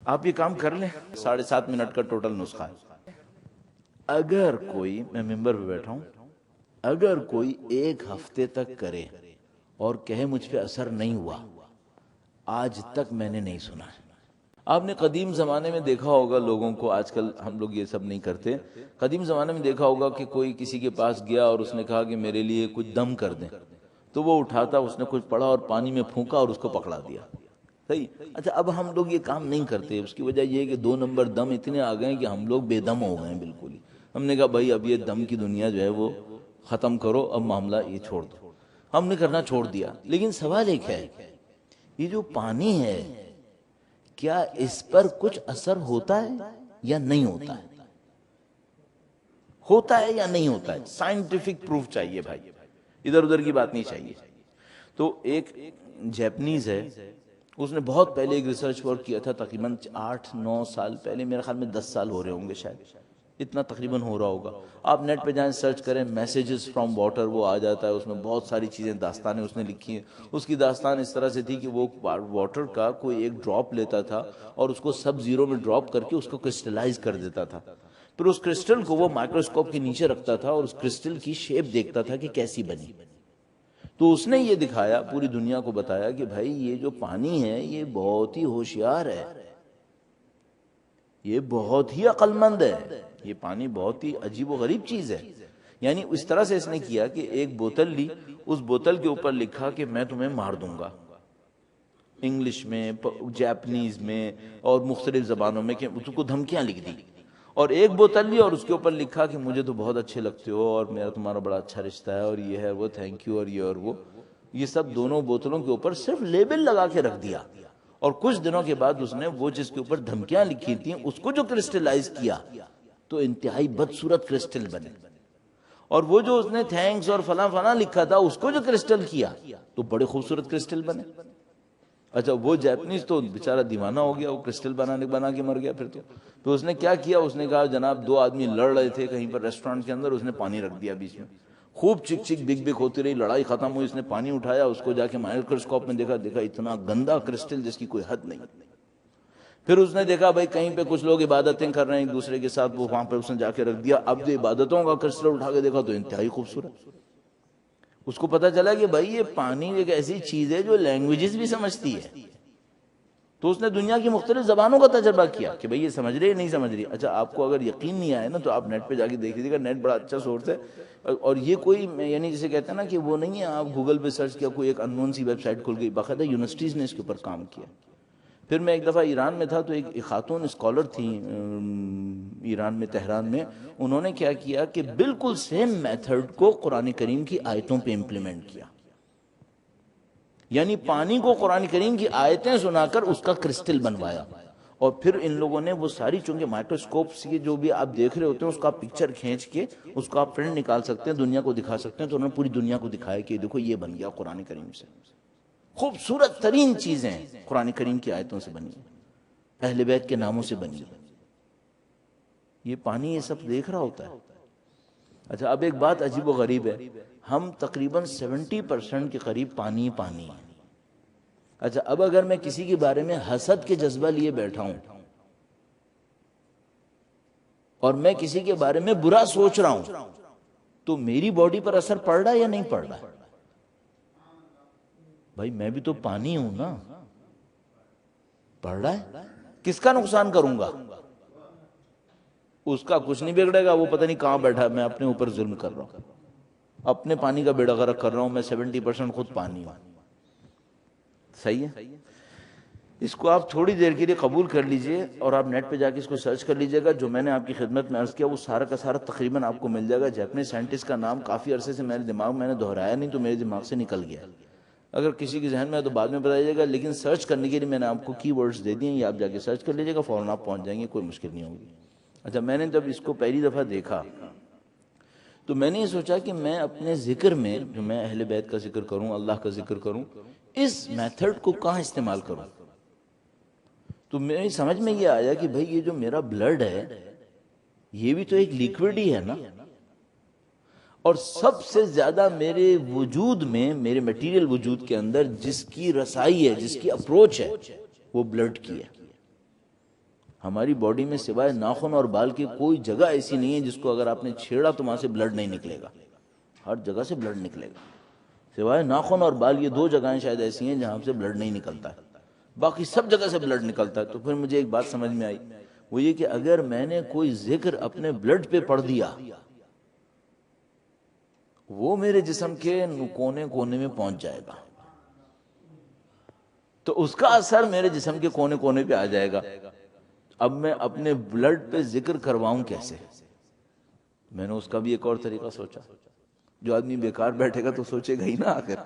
آپ یہ کام کر لیں، 7.5 منٹ کا ٹوٹل نسخہ ہے۔ اگر کوئی، میں ممبر پہ بیٹھا ہوں، اگر کوئی 1 ہفتے تک کرے اور کہے مجھ پہ اثر نہیں ہوا، آج تک میں نے نہیں سنا ہے۔ آپ نے قدیم زمانے میں دیکھا ہوگا لوگوں کو، آج کل ہم لوگ یہ سب نہیں کرتے، قدیم زمانے میں دیکھا ہوگا کہ کوئی کسی کے پاس گیا اور اس نے کہا کہ میرے لیے کچھ دم کر دیں، تو وہ اٹھاتا، اس نے کچھ پڑھا اور پانی میں پھونکا اور اس کو پکڑا دیا۔ صحیح؟ اچھا، اب ہم لوگ یہ کام نہیں کرتے، اس کی وجہ یہ ہے کہ 2 نمبر دم اتنے آ گئے کہ ہم لوگ بے دم ہو گئے ہیں بالکل ہی۔ ہم نے کہا بھائی اب یہ دم کی دنیا جو ہے وہ ختم کرو، اب معاملہ یہ چھوڑ دو، ہم نے کرنا چھوڑ دیا۔ لیکن سوال ایک ہے، یہ جو پانی ہے کیا اس پر کچھ اثر ہوتا ہے یا نہیں ہوتا ہے؟ ہوتا ہے یا نہیں ہوتا ہے؟ سائنٹیفک پروف چاہیے بھائی، ادھر ادھر کی بات نہیں چاہیے۔ تو ایک جیپنیز ہے، اس نے بہت پہلے ایک ریسرچ ورک کیا تھا، تقریباً 8-9 سال پہلے، میرے خیال میں 10 سال ہو رہے ہوں گے شاید، اتنا تقریباً ہو رہا ہوگا۔ آپ نیٹ پہ جائیں، سرچ کریں میسیجز فرام واٹر، وہ آ جاتا ہے، اس میں بہت ساری چیزیں، داستانیں اس نے لکھی ہیں۔ اس کی داستان اس طرح سے تھی کہ وہ واٹر کا کوئی ایک ڈراپ لیتا تھا اور اس کو سب زیرو میں ڈراپ کر کے اس کو کرسٹلائز کر دیتا تھا، پھر اس کرسٹل کو وہ مائکروسکوپ کے نیچے رکھتا تھا اور اس کرسٹل کی شیپ دیکھتا تھا کہ کیسی بنی۔ تو اس نے یہ دکھایا، پوری دنیا کو بتایا کہ بھائی یہ جو پانی ہے یہ بہت ہی ہوشیار ہے، یہ بہت ہی عقل مند ہے، یہ پانی بہت ہی عجیب و غریب چیز ہے۔ یعنی اس طرح سے اس نے کیا کہ ایک بوتل لی، اس بوتل کے اوپر لکھا کہ میں تمہیں مار دوں گا، انگلش میں، جاپنیز میں اور مختلف زبانوں میں، کہ اس کو دھمکیاں لکھ دی، اور ایک بوتل لی اور اس کے اوپر لکھا کہ مجھے تو بہت اچھے لگتے ہو اور میرا تمہارا بڑا اچھا رشتہ ہے اور یہ ہے وہ، تھینک یو، اور یہ اور وہ، یہ سب دونوں بوتلوں کے اوپر صرف لیبل لگا کے رکھ دیا۔ اور کچھ دنوں کے بعد اس نے وہ جس کے اوپر دھمکیاں لکھی تھیں اس کو جو کرسٹلائز کیا تو انتہائی بدصورت کرسٹل بنے، اور وہ جو اس نے تھینکس اور فلاں فلاں لکھا تھا اس کو جو کرسٹل کیا تو بڑے خوبصورت کرسٹل بنے۔ اچھا، وہ جیپنیز تو بیچارہ دیوانہ ہو گیا، وہ کرسٹل بنا کے مر گیا۔ پھر تو اس نے کیا کیا، اس نے کہا جناب 2 آدمی لڑ رہے تھے کہیں پر ریسٹورانٹ کے اندر، اس نے پانی رکھ دیا بیچ میں، خوب چک چک بک بک ہوتی رہی، لڑائی ختم ہوئی، اس نے پانی اٹھایا، اس کو جا کے مائکروسکوپ میں دیکھا اتنا گندا کرسٹل جس کی کوئی حد نہیں۔ پھر اس نے دیکھا بھائی کہیں پہ کچھ لوگ عبادتیں کر رہے ہیں ایک دوسرے کے ساتھ، وہ وہاں پہ اس نے جا کے رکھ دیا۔ اب جو عبادتوں کا کرسٹل اٹھا کے دیکھا تو انتہائی خوبصورت، اس کو پتا چلا کہ بھائی یہ پانی ایک ایسی چیز ہے جو لینگویجز بھی سمجھتی ہے۔ تو اس نے دنیا کی مختلف زبانوں کا تجربہ کیا کہ بھئی یہ سمجھ رہی ہے نہیں سمجھ رہی۔ اچھا، آپ کو اگر یقین نہیں آئے نا تو آپ نیٹ پہ جا کے دیکھ لیجیے گا، نیٹ بڑا اچھا سورس ہے، اور یہ کوئی یعنی جسے کہتے ہیں نا کہ وہ نہیں ہے آپ گوگل پہ سرچ کیا، کوئی ایک انون سی ویب سائٹ کھل گئی، باقاعدہ یونیورسٹیز نے اس کے اوپر کام کیا۔ پھر میں ایک دفعہ ایران میں تھا تو ایک خاتون اسکالر تھیں ایران میں، تہران میں، انہوں نے کیا کیا کہ بالکل سیم میتھڈ کو قرآن کریم کی آیتوں پہ امپلیمنٹ کیا، یعنی پانی کو قرآن کریم کی آیتیں سنا کر اس کا کرسٹل بنوایا، اور پھر ان لوگوں نے وہ ساری، چونکہ مائکروسکوپ سے جو بھی آپ دیکھ رہے ہوتے ہیں اس کا پکچر کھینچ کے اس کو آپ پرنٹ نکال سکتے ہیں، دنیا کو دکھا سکتے ہیں، تو انہوں نے پوری دنیا کو دکھایا کہ دیکھو یہ بن گیا قرآن کریم سے، خوبصورت ترین چیزیں قرآن کریم کی آیتوں سے بنی، اہل بیت کے ناموں سے بنی، یہ پانی یہ سب دیکھ رہا ہوتا ہے۔ اچھا، اب ایک بات عجیب و غریب ہے، ہم تقریباً 70% کے قریب پانی پانی ہے۔ اچھا، اب اگر میں کسی کے بارے میں حسد کے جذبہ لیے بیٹھا ہوں اور میں کسی کے بارے میں برا سوچ رہا ہوں تو میری باڈی پر اثر پڑ رہا ہے یا نہیں پڑ رہا ہے؟ بھائی میں بھی تو پانی ہوں نا، پڑ رہا ہے۔ کس کا نقصان کروں گا؟ اس کا کچھ نہیں بگڑے گا، وہ پتہ نہیں کہاں بیٹھا ہے، میں اپنے اوپر ظلم کر رہا ہوں، اپنے پانی کا بیڑا غرق کر رہا ہوں، میں 70% خود پانی ہوں۔ صحیح ہے؟ اس کو آپ تھوڑی دیر کے لیے قبول کر لیجئے اور آپ نیٹ پہ جا کے اس کو سرچ کر لیجئے گا، جو میں نے آپ کی خدمت میں عرض کیا وہ سارا کا سارا تقریباً آپ کو مل جائے گا۔ جاپنیز سائنٹسٹ کا نام کافی عرصے سے میرے دماغ میں نے دہرایا نہیں تو میرے دماغ سے نکل گیا، اگر کسی کے ذہن میں ہے تو بعد میں بتائیے گا، لیکن سرچ کرنے کے لیے میں نے آپ کو کی ورڈز دے دیے ہیں، یہ آپ جا کے سرچ کر لیجئے گا، فوراً آپ پہنچ جائیں گے، کوئی مشکل نہیں ہوگی۔ اچھا، میں نے جب اس کو پہلی دفعہ دیکھا تو میں نے یہ سوچا کہ میں اپنے ذکر میں، جو میں اہل بیت کا ذکر کروں، اللہ کا ذکر کروں، اس میتھڈ کو کہاں استعمال کروں؟ تو میری سمجھ میں یہ آیا کہ بھئی یہ جو میرا بلڈ ہے یہ بھی تو ایک لیکوڈ ہی ہے نا، اور سب سے زیادہ میرے وجود میں، میرے میٹیریل وجود کے اندر جس کی رسائی ہے، جس کی اپروچ ہے وہ بلڈ کی ہے۔ ہماری باڈی میں سوائے ناخن اور بال کی کوئی جگہ ایسی نہیں ہے جس کو اگر آپ نے چھیڑا تو وہاں سے بلڈ نہیں نکلے گا. ہر جگہ سے بلڈ نکلے گا سوائے ناخن اور بال. یہ 2 جگہیں شاید ایسی ہیں جہاں سے بلڈ نہیں نکلتا ہے, باقی سب جگہ سے بلڈ نکلتا ہے. تو پھر مجھے ایک بات سمجھ میں آئی, وہ یہ کہ اگر میں نے کوئی ذکر اپنے بلڈ پہ پڑھ دیا, وہ میرے جسم کے کونے کونے میں پہنچ جائے گا, تو اس کا اثر میرے جسم کے کونے کونے پہ آ جائے گا. اب میں اپنے بلڈ پہ ذکر کرواؤں کیسے؟ میں نے اس کا بھی ایک اور طریقہ سوچا. جو آدمی بیکار بیٹھے گا تو سوچے گا ہی نا آخر.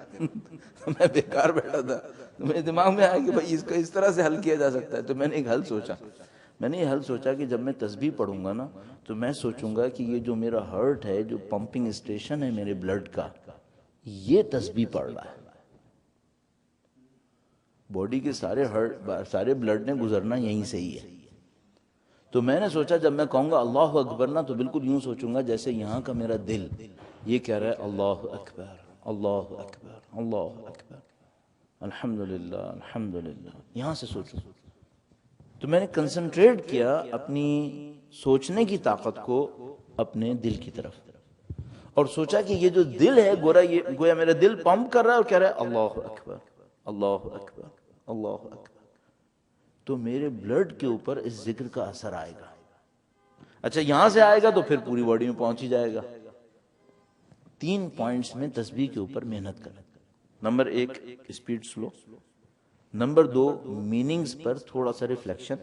میں بیکار بیٹھا تھا تو میرے دماغ میں آیا کہ بھائی اس کا اس طرح سے حل کیا جا سکتا ہے. تو میں نے ایک حل سوچا. میں نے یہ حل سوچا کہ جب میں تسبیح پڑھوں گا نا تو میں سوچوں گا کہ یہ جو میرا ہارٹ ہے, جو پمپنگ اسٹیشن ہے میرے بلڈ کا, یہ تسبیح پڑھ رہا ہے. باڈی کے سارے بلڈ نے گزرنا یہیں سے ہی ہے. تو میں نے سوچا جب میں کہوں گا اللہ اکبر نا تو بالکل یوں سوچوں گا جیسے یہاں کا میرا دل یہ کہہ رہا ہے اللہ اکبر اللہ اکبر اللہ اکبر الحمدللہ الحمدللہ. یہاں سے سوچوں. تو میں نے کنسنٹریٹ کیا اپنی سوچنے کی طاقت کو اپنے دل کی طرف, اور سوچا کہ یہ جو دل ہے گویا میرا دل پمپ کر رہا ہے اور کہہ رہا ہے اللہ اکبر اللہ اکبر اللہ اکبر. تو میرے بلڈ کے اوپر اس ذکر کا اثر آئے گا. اچھا یہاں سے آئے گا تو پھر پوری باڈی میں پہنچ ہی جائے گا. 3 پوائنٹس میں تسبیح کے اوپر محنت کریں. Number 1 speed slow, number 2 meanings پر تھوڑا سا ریفلیکشن,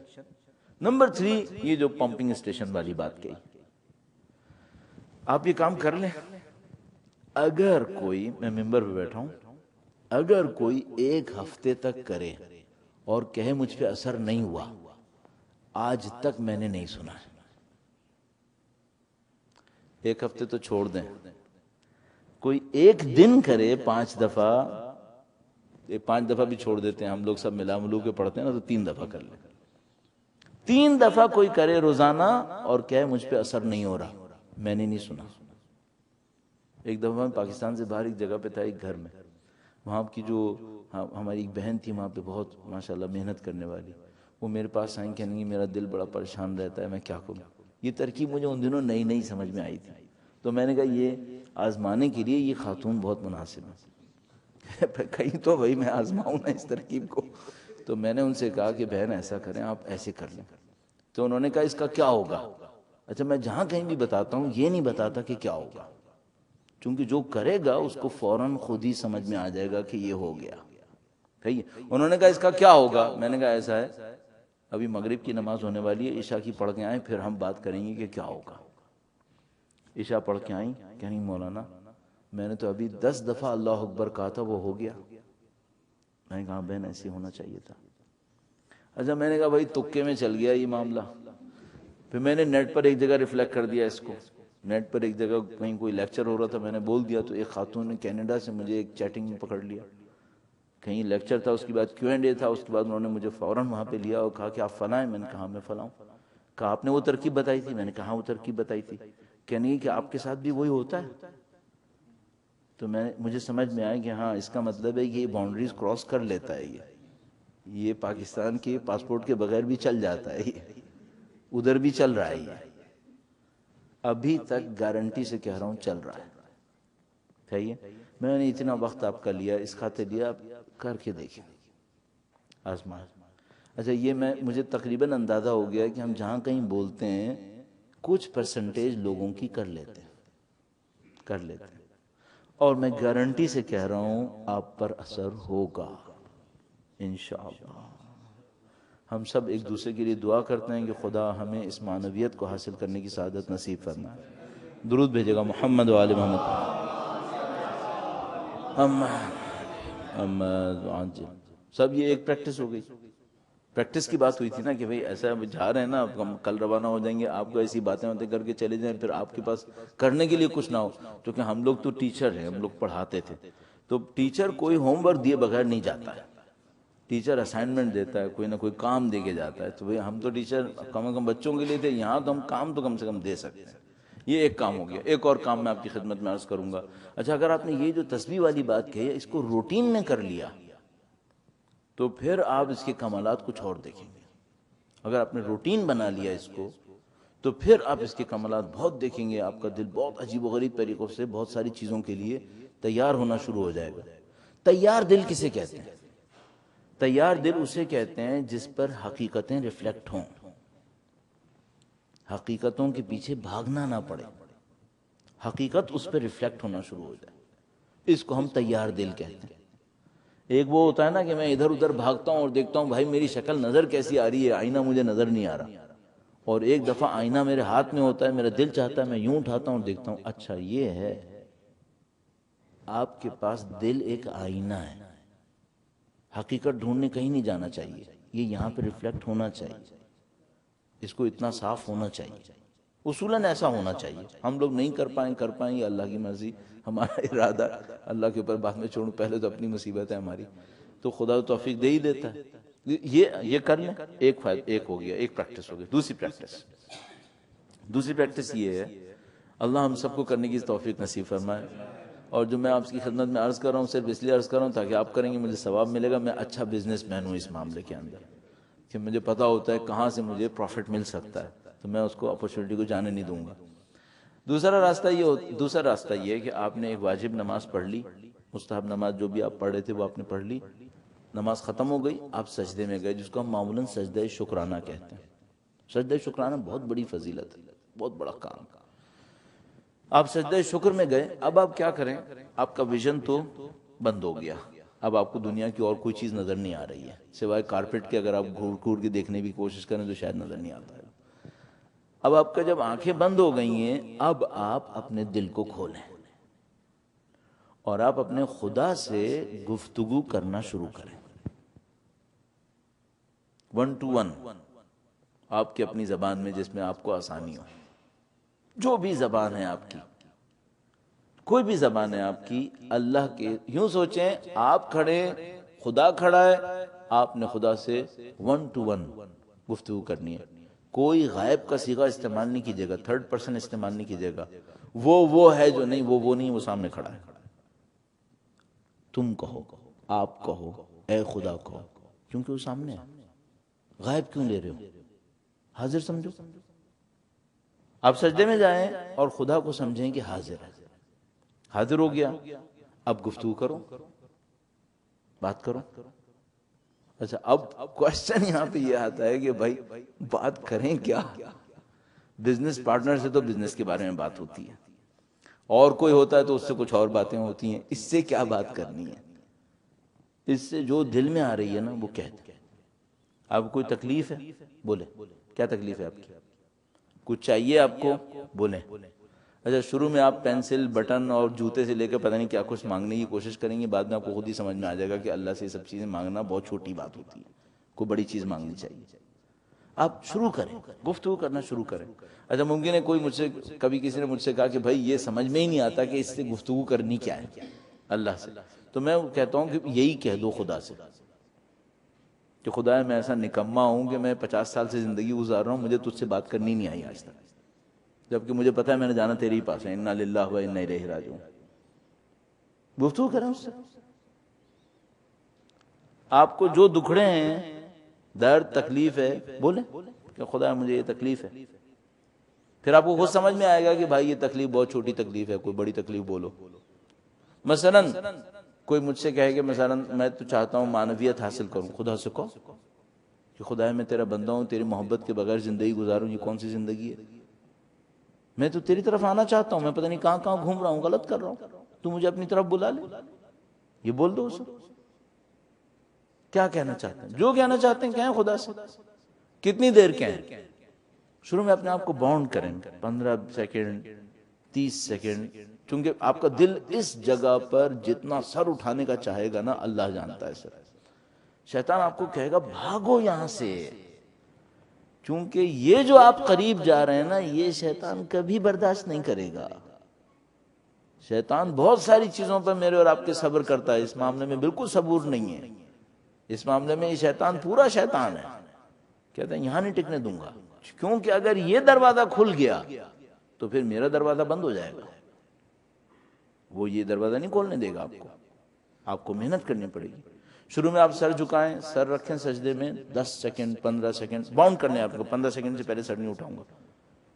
نمبر 3 یہ جو پمپنگ اسٹیشن والی بات کہی. آپ یہ کام کر لیں. اگر کوئی, میں ممبر پہ بیٹھا ہوں, اگر کوئی 1 ہفتے تک کرے اور کہے مجھ پہ اثر نہیں ہوا, آج تک میں نے نہیں سنا. 1 ہفتے تو چھوڑ دیں, کوئی 1 دن کرے 5 دفعہ, 5 دفعہ بھی چھوڑ دیتے ہیں ہم لوگ, سب ملا ملو کے پڑھتے ہیں نا, تو 3 دفعہ کر لیں. 3 دفعہ کوئی کرے روزانہ اور کہے مجھ پہ اثر نہیں ہو رہا, میں نے نہیں سنا. ایک دفعہ میں پاکستان سے باہر ایک جگہ پہ تھا, ایک گھر میں, وہاں کی جو ہماری ایک بہن تھی وہاں پہ بہت ماشاءاللہ محنت کرنے والی, وہ میرے پاس آئیں کہنے لگی میرا دل بڑا پریشان رہتا ہے, میں کیا کروں. یہ ترکیب مجھے ان دنوں نئی نئی سمجھ میں آئی تھی. تو میں نے کہا یہ آزمانے کے لیے یہ خاتون بہت مناسب ہے, کہیں تو بھائی میں آزماؤں نا اس ترکیب کو. تو میں نے ان سے کہا کہ بہن ایسا کریں, آپ ایسے کر لیں. تو انہوں نے کہا اس کا کیا ہوگا. اچھا میں جہاں کہیں بھی بتاتا ہوں یہ نہیں بتاتا کہ کیا ہوگا, چونکہ جو کرے گا اس کو فوراً خود ہی سمجھ میں آ جائے گا کہ یہ ہو گیا. انہوں نے کہا اس کا کیا ہوگا. میں نے کہا ایسا ہے, ابھی مغرب کی نماز ہونے والی ہے, عشاء کی پڑھ کے آئیں پھر ہم بات کریں گے کہ کیا ہوگا. عشاء پڑھ کے آئیں, کہیں مولانا میں نے تو ابھی 10 دفعہ اللہ اکبر کہا تھا, وہ ہو گیا. میں نے کہا بہن ایسے ہونا چاہیے تھا. اچھا میں نے کہا بھائی تکے میں چل گیا یہ معاملہ. پھر میں نے نیٹ پر ایک جگہ ریفلیکٹ کر دیا اس کو. نیٹ پر ایک جگہ کہیں کوئی لیکچر ہو رہا تھا, میں نے بول دیا تو ایک خاتون نے کینیڈا سے مجھے ایک چیٹنگ میں پکڑ لیا. کہیں لیکچر تھا, اس کے بعد Q&A تھا, اس کے بعد انہوں نے مجھے فوراً وہاں پہ لیا اور کہا کہ آپ فلاں ہیں. میں نے کہا میں فلاں ہوں. کہا آپ نے وہ ترکیب بتائی تھی. میں نے کہا وہ ترکیب بتائی تھی. کہنے کہ آپ کے ساتھ بھی وہی ہوتا ہے. تو مجھے سمجھ میں آیا کہ ہاں اس کا مطلب ہے کہ یہ باؤنڈریز کراس کر لیتا ہے, یہ پاکستان کے پاسپورٹ کے بغیر بھی چل جاتا ہے, ادھر بھی چل رہا ہے. ابھی تک گارنٹی سے کہہ رہا ہوں چل رہا ہے. صحیح ہے. میں نے اتنا وقت آپ کا لیا, اس خاطر لیا, آپ کر کے دیکھیں, آزمائیں. اچھا یہ مجھے تقریباً اندازہ ہو گیا کہ ہم جہاں کہیں بولتے ہیں کچھ پرسنٹیج لوگوں کی کر لیتے ہیں, اور میں گارنٹی سے کہہ رہا ہوں آپ پر اثر ہوگا انشاءاللہ. ہم سب ایک دوسرے کے لیے دعا کرتے ہیں کہ خدا ہمیں اس معنویت کو حاصل کرنے کی سعادت نصیب فرمائے. درود بھیجے گا محمد و آل محمد. سب یہ ایک پریکٹس ہو گئی. پریکٹس کی بات ہوئی تھی نا کہ بھئی ایسا جا رہے ہیں نا, ہم کل روانہ ہو جائیں گے, آپ کو ایسی باتیں کر کے چلے جائیں, پھر آپ کے پاس کرنے کے لیے کچھ نہ ہو. کیونکہ ہم لوگ تو ٹیچر ہیں, ہم لوگ پڑھاتے تھے, تو ٹیچر کوئی ہوم ورک دیے بغیر نہیں جاتا ہے. ٹیچر اسائنمنٹ دیتا ہے, کوئی نہ کوئی کام دے کے جاتا ہے. تو بھئی ہم تو ٹیچر کم از کم بچوں کے لیے تھے, یہاں تو ہم کام تو کم سے کم دے سکتے ہیں. یہ ایک کام ہو گیا. ایک اور کام میں آپ کی خدمت میں عرض کروں گا. اچھا اگر آپ نے یہ جو تسبیح والی بات کہی ہے اس کو روٹین میں کر لیا تو پھر آپ اس کے کمالات کچھ اور دیکھیں گے. اگر آپ نے روٹین بنا لیا اس کو تو پھر آپ اس کے کمالات بہت دیکھیں گے. آپ کا دل بہت عجیب و غریب طریقوں سے بہت ساری چیزوں کے لیے تیار ہونا شروع ہو جائے گا. تیار دل کسے کہتے ہیں؟ تیار دل اسے کہتے ہیں جس پر حقیقتیں ریفلیکٹ ہوں، حقیقتوں کے پیچھے بھاگنا نہ پڑے، حقیقت اس پہ ریفلیکٹ ہونا شروع ہو جائے. اس کو ہم تیار دل کہتے ہیں. ایک وہ ہوتا ہے نا کہ میں ادھر ادھر بھاگتا ہوں اور دیکھتا ہوں بھائی میری شکل نظر کیسی آ رہی ہے، آئینہ مجھے نظر نہیں آ رہا. اور ایک دفعہ آئینہ میرے ہاتھ میں ہوتا ہے، میرا دل چاہتا ہے میں یوں اٹھاتا ہوں اور دیکھتا ہوں اچھا یہ ہے. آپ کے پاس دل ایک آئینہ ہے. حقیقت ڈھونڈنے کہیں نہیں جانا چاہیے، یہ یہاں پہ ریفلیکٹ ہونا چاہیے. اس کو اتنا صاف ہونا چاہیے، اصولاً ایسا ہونا چاہیے. ہم لوگ نہیں کر پائیں یہ اللہ کی مرضی، ہمارا ارادہ اللہ کے اوپر بعد میں چھوڑوں، پہلے تو اپنی مصیبت ہے ہماری، تو خدا تو توفیق دے ہی دیتا ہے. یہ کر لیں. ایک ہو گیا، ایک پریکٹس ہو گئی. دوسری پریکٹس یہ ہے، اللہ ہم سب کو کرنے کی توفیق نصیب فرمائے. اور جو میں آپ کی خدمت میں عرض کر رہا ہوں صرف اس لیے عرض کر رہا ہوں تاکہ آپ کریں گے مجھے ثواب ملے گا. میں اچھا بزنس مین ہوں اس معاملے کے اندر کہ مجھے پتا ہوتا ہے کہاں سے مجھے پروفٹ مل سکتا ہے، تو میں اس کو اپرچونٹی کو جانے نہیں دوں گا. دوسرا راستہ یہ ہے کہ آپ نے ایک واجب نماز پڑھ لی، مستحب نماز جو بھی آپ پڑھ رہے تھے وہ آپ نے پڑھ لی، نماز ختم ہو گئی، آپ سجدے میں گئے، جس کو ہم معمولاً سجدہ شکرانہ کہتے ہیں. سجدہ شکرانہ بہت بڑی فضیلت ہے، بہت بڑا کام. آپ سجدہ شکر میں گئے. اب آپ کیا کریں؟ آپ کا ویژن تو بند ہو گیا. اب آپ کو دنیا کی اور کوئی چیز نظر نہیں آ رہی ہے سوائے کارپیٹ کے. اگر آپ گھور گھور کے دیکھنے کی کوشش کریں تو شاید نظر نہیں آتا ہے. اب آپ کا جب آنکھیں بند ہو گئی ہیں، اب آپ اپنے دل کو کھولیں اور آپ اپنے خدا سے گفتگو کرنا شروع کریں. 1 to 1 آپ کی اپنی زبان میں، جس میں آپ کو آسانی ہو. جو بھی زبان ہے آپ کی، کوئی بھی زبان ہے آپ کی، اللہ کے یوں سوچیں آپ کھڑے، خدا کھڑا ہے، آپ نے خدا سے 1 to 1 گفتگو کرنی ہے. کوئی غائب کا صیغہ استعمال نہیں کیجیے گا، تھرڈ پرسن استعمال نہیں کیجیے گا. وہ ہے جو نہیں، وہ نہیں، وہ سامنے کھڑا ہے. تم کہو، آپ کہو، اے خدا کہو، کیونکہ وہ سامنے ہے. غائب کیوں لے رہے ہو؟ حاضر سمجھو. آپ سجدے میں جائیں اور خدا کو سمجھیں کہ حاضر ہے. حاضر ہو گیا، اب گفتگو کرو، بات کرو. اچھا اب کوشچن یہاں پہ یہ آتا ہے کہ بھائی بات کریں کیا؟ بزنس پارٹنر سے تو بزنس کے بارے میں بات ہوتی ہے، اور کوئی ہوتا ہے تو اس سے کچھ اور باتیں ہوتی ہیں. اس سے کیا بات کرنی ہے؟ اس سے جو دل میں آ رہی ہے نا وہ کہتے. اب کوئی تکلیف ہے؟ بولے. کیا تکلیف ہے آپ کی؟ کچھ چاہیے آپ کو؟ بولیں. اچھا شروع میں آپ پینسل، بٹن اور جوتے سے لے کے پتہ نہیں کیا کچھ مانگنے کی کوشش کریں گے، بعد میں آپ کو خود ہی سمجھ میں آ جائے گا کہ اللہ سے یہ سب چیزیں مانگنا بہت چھوٹی بات ہوتی ہے، کوئی بڑی چیز مانگنی چاہیے. آپ شروع کریں، گفتگو کرنا شروع کریں. اچھا ممکن ہے کوئی کبھی کسی نے مجھ سے کہا کہ بھائی یہ سمجھ میں ہی نہیں آتا کہ اس سے گفتگو کرنی کیا ہے اللہ سے. تو میں کہتا ہوں کہ یہی کہہ دو خدا سے کہ خدا میں ایسا نکما ہوں کہ میں 50 سال سے زندگی گزار رہا ہوں، مجھے تجھ سے بات کرنی نہیں آئی آج تک، جبکہ مجھے پتا ہے میں نے جانا تیرے ہی پاس ہے. انا للہ و انا الیہ راجعون. گفتگو کریں اس سے. آپ کو جو دکھڑے ہیں، درد، تکلیف ہے، بولیں کہ خدا مجھے یہ تکلیف ہے. پھر آپ کو خود سمجھ میں آئے گا کہ بھائی یہ تکلیف بہت چھوٹی تکلیف ہے، کوئی بڑی تکلیف بولو. مثلا کوئی مجھ سے کہے کہ مثلا میں تو چاہتا ہوں معنویت حاصل کروں. خدا سے کہو کہ خدا میں تیرا بندہ ہوں، تیری محبت کے بغیر زندگی گزاروں. یہ کون سی زندگی ہے؟ میں تو تیری طرف آنا چاہتا ہوں، میں پتہ نہیں کہاں کہاں گھوم رہا ہوں، غلط کر رہا ہوں، تو مجھے اپنی طرف بلا لے. یہ بول دو اسے. کیا کہنا چاہتے ہیں؟ جو کہنا چاہتے ہیں کہیں خدا سے. کتنی دیر کہیں؟ شروع میں اپنے آپ کو باؤنڈ کریں، 15 سیکنڈ، 30 سیکنڈ. چونکہ آپ کا دل اس جگہ پر جتنا سر اٹھانے کا چاہے گا نا اللہ جانتا ہے سر. شیطان آپ کو کہے گا بھاگو یہاں سے، کیونکہ یہ جو آپ قریب جا رہے ہیں نا یہ شیطان کبھی برداشت نہیں کرے گا. شیطان بہت ساری چیزوں پر میرے اور آپ کے صبر کرتا ہے، اس معاملے میں بالکل صبور نہیں ہے. اس معاملے میں یہ شیطان پورا شیطان ہے. کہتا ہے یہاں نہیں ٹکنے دوں گا، کیونکہ اگر یہ دروازہ کھل گیا تو پھر میرا دروازہ بند ہو جائے گا. وہ یہ دروازہ نہیں کھولنے دے گا آپ کو محنت کرنی پڑے گی. شروع میں آپ سر جھکائیں، سر رکھیں سجدے میں 10 سیکنڈ 15 سیکنڈ باؤنڈ کرنے آپ کو، 15 سیکنڈ سے پہلے سر نہیں اٹھاؤں گا،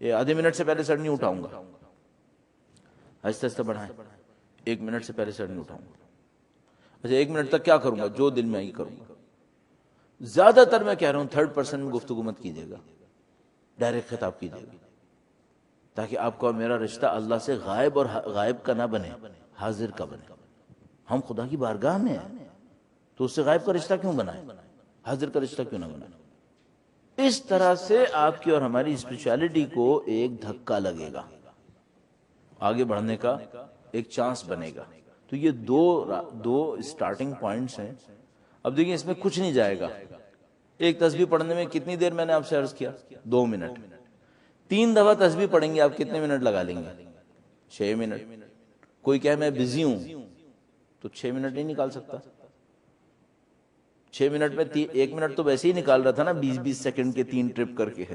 یہ آدھے منٹ سے پہلے سر نہیں اٹھاؤں گا، آہستہ آہستہ بڑھائیں، 1 منٹ سے پہلے سر نہیں اٹھاؤں گا، اچھا 1 منٹ تک کیا کروں گا؟ جو دل میں آئی کروں گا۔ زیادہ تر میں کہہ رہا ہوں 3rd پرسن میں گفتگو مت کیجیے گا، ڈائریکٹ خطاب کیجیے گا، تاکہ آپ کا اور میرا رشتہ اللہ سے غائب اور غائب کا نہ بنے، حاضر کا بنے۔ ہم خدا کی بارگاہ میں ہیں تو اس سے غائب کا رشتہ کیوں بنائیں، حاضر کا رشتہ کیوں نہ بنائیں؟ اس طرح سے آپ کی اور ہماری اسپرچولیٹی کو ایک دھکا لگے گا، آگے بڑھنے کا ایک چانس بنے گا۔ تو یہ دو اسٹارٹنگ پوائنٹس ہیں۔ اب دیکھیں اس میں کچھ نہیں جائے گا، ایک تسبیح پڑھنے میں کتنی دیر میں نے آپ سے عرض کیا؟ 2 منٹ۔ 3 دفعہ تسبیح پڑھیں گے آپ کتنے منٹ لگا لیں گے؟ 6 منٹ۔ کوئی کہے میں بزی ہوں تو 6 منٹ نہیں نکال سکتا؟ 6 منٹ میں 1 منٹ تو ویسے ہی نکال رہا تھا نا، 20 سیکنڈ کے 3 ٹرپ کر کے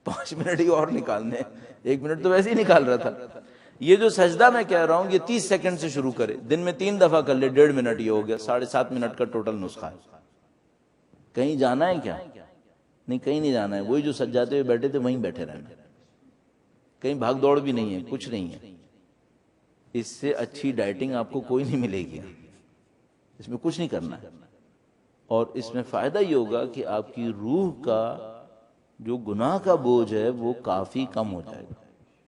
5 منٹ ہی اور نکالنے، 1 منٹ تو ویسے ہی نکال رہا تھا۔ یہ جو سجدہ میں کہہ رہا ہوں یہ 30 سیکنڈ سے شروع کرے، دن میں 3 دفعہ کر لے، 1.5 منٹ یہ ہو گیا، 7.5 منٹ کا ٹوٹل نسخہ ہے۔ کہیں جانا ہے کیا؟ نہیں، کہیں نہیں جانا ہے، وہی جو سجاتے ہوئے بیٹھے تھے وہیں بیٹھے رہنا، کہیں بھاگ دوڑ بھی نہیں ہے، کچھ نہیں ہے۔ اس سے اچھی ڈائٹنگ آپ کو کوئی نہیں ملے گی، اس میں کچھ نہیں کرنا ہے، اور اس میں فائدہ یہ ہوگا کہ آپ کی روح کا جو گناہ کا بوجھ ہے وہ کافی کم ہو جائے گا۔